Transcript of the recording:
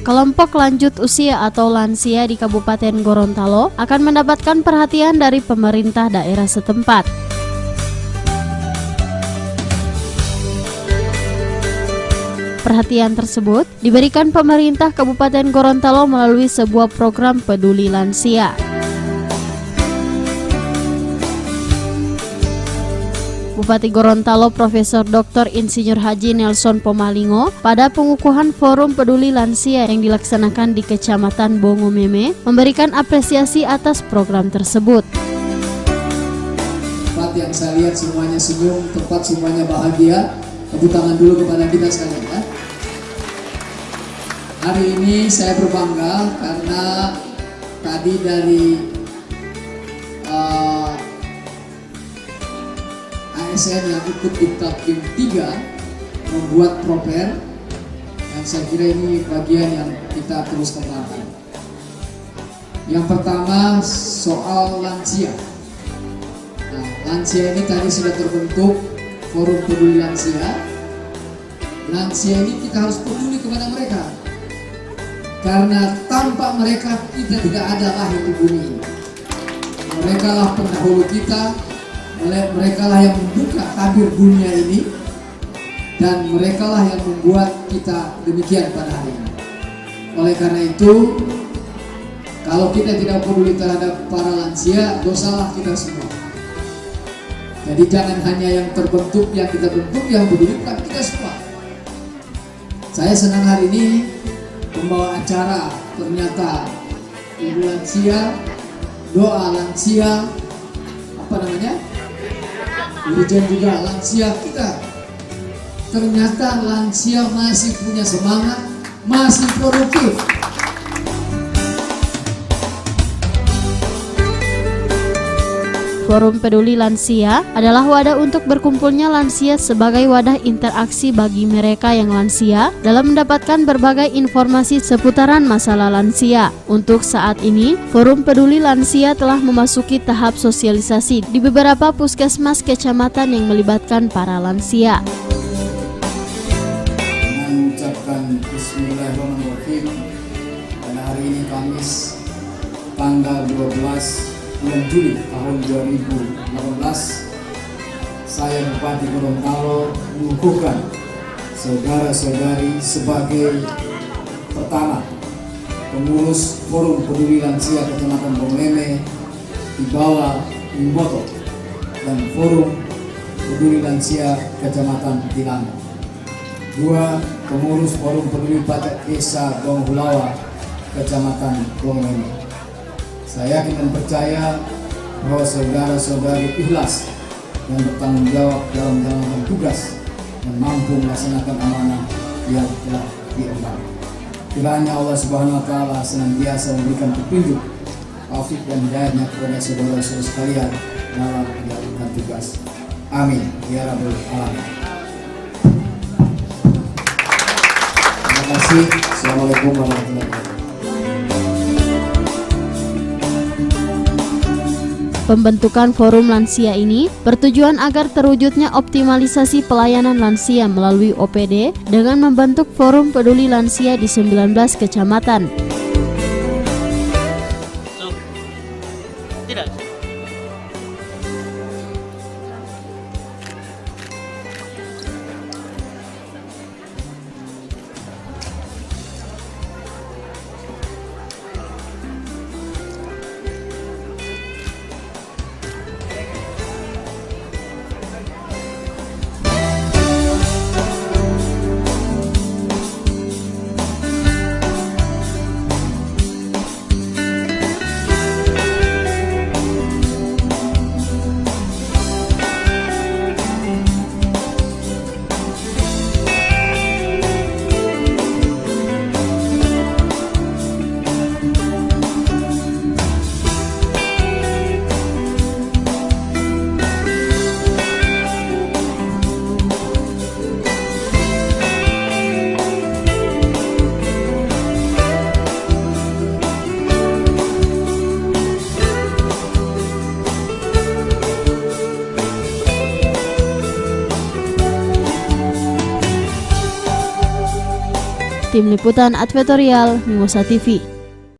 kelompok lanjut usia atau lansia di Kabupaten Gorontalo akan mendapatkan perhatian dari pemerintah daerah setempat. Perhatian tersebut diberikan pemerintah Kabupaten Gorontalo melalui sebuah program peduli lansia. Bupati Gorontalo Profesor Dr. Insinyur Haji Nelson Pomalingo pada pengukuhan Forum Peduli Lansia yang dilaksanakan di Kecamatan Bongomeme memberikan apresiasi atas program tersebut. Tempat yang saya lihat semuanya senyum, tempat semuanya bahagia. Tepuk tangan dulu kepada kita sekalian ya. Hari ini saya berbangga karena tadi dari ASN yang ikut di Takbim 3 membuat proper, dan saya kira ini bagian yang kita terus kembangkan. Yang pertama soal lansia. Nah, lansia ini tadi sudah terbentuk Forum Peduli Lansia. Lansia ini kita harus peduli kepada mereka, karena tanpa mereka kita tidak ada lahir di bumi ini. Mereka lah pendahulu kita. Mereka lah yang membuka tabir dunia ini, dan mereka lah yang membuat kita demikian pada hari ini. Oleh karena itu, kalau kita tidak peduli terhadap para lansia, dosalah kita semua. Jadi jangan hanya yang terbentuk, yang kita bentuk, yang peduli bukan kita semua. Saya senang hari ini membawa acara, ternyata ibu lansia, doa lansia, apa namanya? Dirijen juga lansia kita. Ternyata lansia masih punya semangat, masih produktif. Forum Peduli Lansia adalah wadah untuk berkumpulnya lansia sebagai wadah interaksi bagi mereka yang lansia dalam mendapatkan berbagai informasi seputaran masalah lansia. Untuk saat ini, Forum Peduli Lansia telah memasuki tahap sosialisasi di beberapa puskesmas kecamatan yang melibatkan para lansia. Mengucapkan Bismillahirrahmanirrahim. Pada hari ini Kamis tanggal 12 bulan Juli tahun 2018, saya Bupati Gorontalo mengukuhkan saudara-saudari sebagai pertama pengurus Forum Peduli Lansia Kecamatan Bongomeme di bawah Imboto dan Forum Peduli Lansia Kecamatan Tilango. Dua pengurus Forum Peduli Pajak Desa Bonghulawa Kecamatan Bongomeme. Saya yakin dan percaya bahwa saudara-saudari ikhlas dan bertanggung jawab dalam menjalankan tugas dan mampu melaksanakan amanah yang telah diemban. Kiranya Allah Subhanahu wa Ta'ala senantiasa memberikan petunjuk, taufik dan hidayahnya kepada saudara-saudara sekalian dalam menjalankan tugas. Amin ya rabbal alamin. Terima kasih. Assalamualaikum warahmatullahi wabarakatuh. Pembentukan Forum Lansia ini bertujuan agar terwujudnya optimalisasi pelayanan lansia melalui OPD dengan membentuk Forum Peduli Lansia di 19 kecamatan. Tim Liputan Advertorial Mimosa TV.